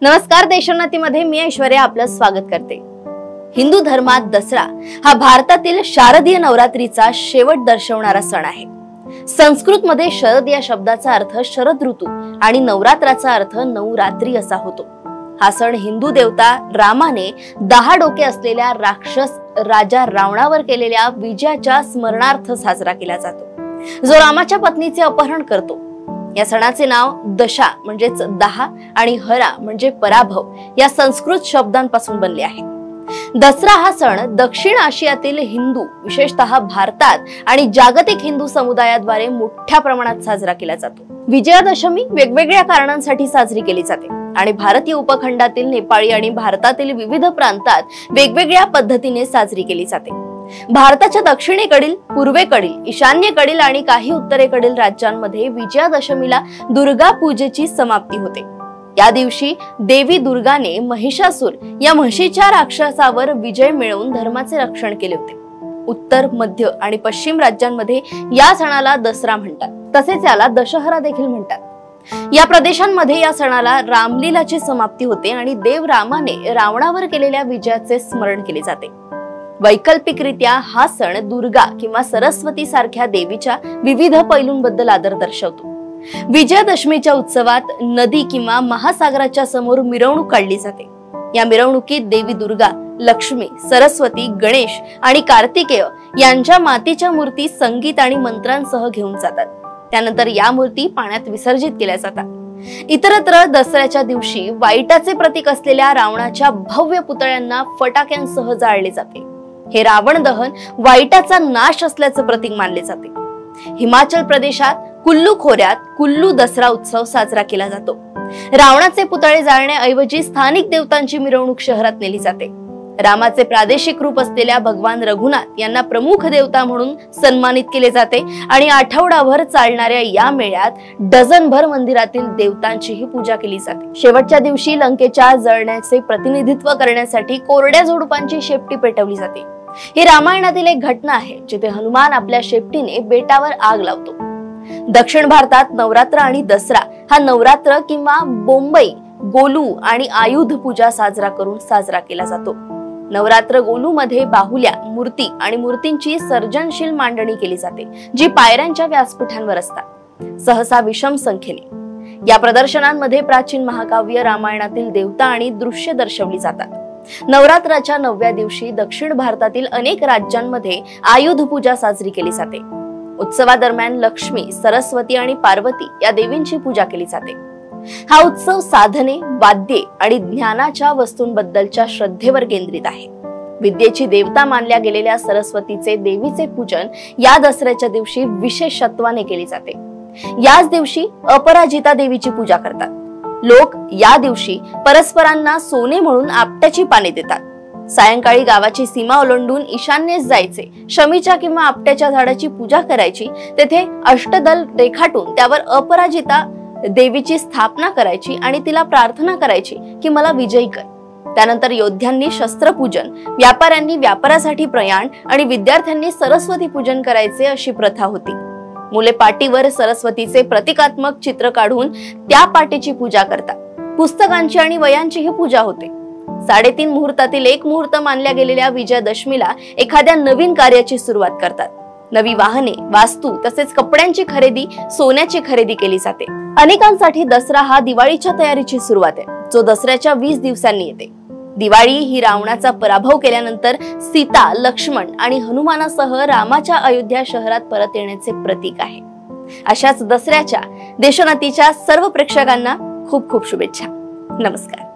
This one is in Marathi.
नमस्कार, देशोन्नतीमध्ये मी ऐश्वर्या आपलं स्वागत करते। हिंदू धर्मात दसरा हा भारतातील शारदीय नवरात्रीचा शेवट दर्शवणारा सण आहे। संस्कृत मध्ये शरद या शब्दाचा अर्थ शरद ऋतू आणि नवरात्राचा अर्थ नवरात्री असा होतो। हा सण हिंदू देवता रामाने 10 डोके असलेल्या राक्षस राजा रावणावर केलेल्या विजयाच्या स्मरणार्थ साजरा केला जातो, जो रामाच्या पत्नीचे अपहरण करतो। या सणाचे नाव दशा म्हणजेच 10 आणि हरा म्हणजे पराभव या संस्कृत शब्दांपासून बनले आहे। दसरा हा सण दक्षिण आशियातील हिंदू, विशेषतः भारतात आणि जागतिक हिंदू समुदायाद्वारे मोठ्या प्रमाणात साजरा केला जातो। विजयादशमी वेगवेगळ्या कारणांसाठी साजरी केली जाते आणि भारतीय उपखंडातील नेपाळी आणि भारतातील विविध प्रांतात वेगवेगळ्या पद्धतीने साजरी केली जाते। भारताच्या दक्षिणेकडील, पूर्वेकडील, ईशान्येकडील आणि काही उत्तरेकडील राज्यांमध्ये विजयादशमीला दुर्गा पूजेची समाप्ती होते। या दिवशी देवी दुर्गाने महिषासूर या म्हशीच्या राक्षसावर विजय मिळवून धर्माचे रक्षण केले होते। उत्तर, मध्य आणि पश्चिम राज्यांमध्ये या सणाला दसरा म्हणतात, तसेच याला दशहरा देखील म्हणतात। या प्रदेशांमध्ये या सणाला रामलीलाची समाप्ती होते आणि देव रामाने रावणावर केलेल्या विजयाचे स्मरण केले जाते। वैकल्पिकरित्या हा सण दुर्गा किंवा सरस्वती सारख्या देवीच्या विविध पैलूंबद्दल आदर दर्शवतो। विजयादशमीच्या उत्सवात नदी किंवा महासागराच्या समोर मिरवणूक काढली जाते। या मिरवणुकीत देवी दुर्गा, लक्ष्मी, सरस्वती, गणेश आणि कार्तिकेय यांच्या मातीच्या मूर्ती संगीत आणि मंत्रांसह घेऊन जातात। त्यानंतर या मूर्ती पाण्यात विसर्जित केल्या जातात। इतरत्र दसऱ्याच्या दिवशी वाईटाचे प्रतीक असलेल्या रावणाच्या भव्य पुतळ्यांना फटाक्यांसह जाळले जाते। हे रावण दहन वाईटाचा नाश असल्याचे प्रतीक मानले जाते। हिमाचल प्रदेशात कुल्लू खोऱ्यात कुल्लू दसरा उत्सव साजरा केला जातो। रावणाचे पुतळे जाळण्याऐवजी स्थानिक देवतांची मिरवणूक शहरात नेली जाते। रामाचे प्रादेशिक रूप असलेल्या भगवान रघुनाथ यांना प्रमुख देवता म्हणून सन्मानित केले जाते आणि आठवडाभर चालणाऱ्या या मेळ्यात डझनभर मंदिरातील देवतांचीही पूजा केली जाते। शेवटच्या दिवशी लंकेच्या जळण्याचे प्रतिनिधित्व करण्यासाठी कोरड्या झुडपांची शेपटी पेटवली जाते। ही रामायणातील एक घटना आहे, जिथे हनुमान आपल्या शेपटीने बेटावर आग लावतो। दक्षिण भारतात नवरात्र आणि दसरा हा नवरात्र किंवा बोंबई, गोलू आणि आयुध पूजा साजरा केला जातो। नवरात्र गोलू मध्ये बाहुल्या, मूर्ती आणि मूर्तींची सर्जनशील मांडणी केली जाते, जी पायऱ्यांच्या व्यासपीठांवर असतात, सहसा विषम संख्येने। या प्रदर्शनांमध्ये प्राचीन महाकाव्य, रामायणातील देवता आणि दृश्य दर्शवली जातात। नवरात्राच्या 9व्या दिवशी दक्षिण भारतातील अनेक राज्यांमध्ये आयुध पूजा साजरी केली जाते। उत्सवादरम्यान लक्ष्मी, सरस्वती आणि पार्वती या देवींची पूजा केली जाते। हा उत्सव साधने, वाद्ये आणि ज्ञानाच्या वस्तूंबद्दलच्या श्रद्धेवर केंद्रित आहे। विद्येची देवता मानल्या गेलेल्या सरस्वतीचे देवीचे पूजन या दसऱ्याच्या दिवशी विशेषत्वाने केले जाते। याच दिवशी अपराजिता देवीची पूजा करतात। लोक या दिवशी परस्परांना सोने म्हणून आपट्याची पाने देतात। सायंकाळी गावाची सीमा ओलांडून ईशान्येस जायचे, शमीच्या किंवा आपट्याच्या झाडाची पूजा करायची, तेथे अष्टदल रेखाटून त्यावर अपराजिता देवीची स्थापना करायची आणि तिला प्रार्थना करायची की मला विजयी कर। त्यानंतर योद्ध्यांनी शस्त्रपूजन, व्यापाऱ्यांनी व्यापारासाठी प्रयाण आणि विद्यार्थ्यांनी सरस्वती पूजन करायचे अशी प्रथा होती। मुले पाटीवर सरस्वतीचे प्रतिकात्मक चित्र काढून त्या पाटीची पूजा करतात। पुस्तकांची आणि वयांची ही पूजा होते। 3.5 मुहूर्तातील एक मुहूर्त मानल्या गेलेल्या विजयादशमीला एखाद्या नवीन कार्याची सुरुवात करतात। नवी वाहने, वास्तू तसेच कपड्यांची खरेदी, सोन्याची खरेदी केली जाते। अनेकांसाठी दसरा हा दिवाळीच्या तयारीची सुरुवात आहे, जो दसऱ्याच्या 20 दिवसांनी येते। दिवाळी ही रावणाचा पराभव केल्यानंतर सीता, लक्ष्मण आणि हनुमानासह रामाच्या अयोध्या शहरात परत येण्याचे प्रतीक आहे। अशाच दसऱ्याच्या देशोन्नतीच्या सर्व प्रेक्षकांना खूप खूप शुभेच्छा। नमस्कार।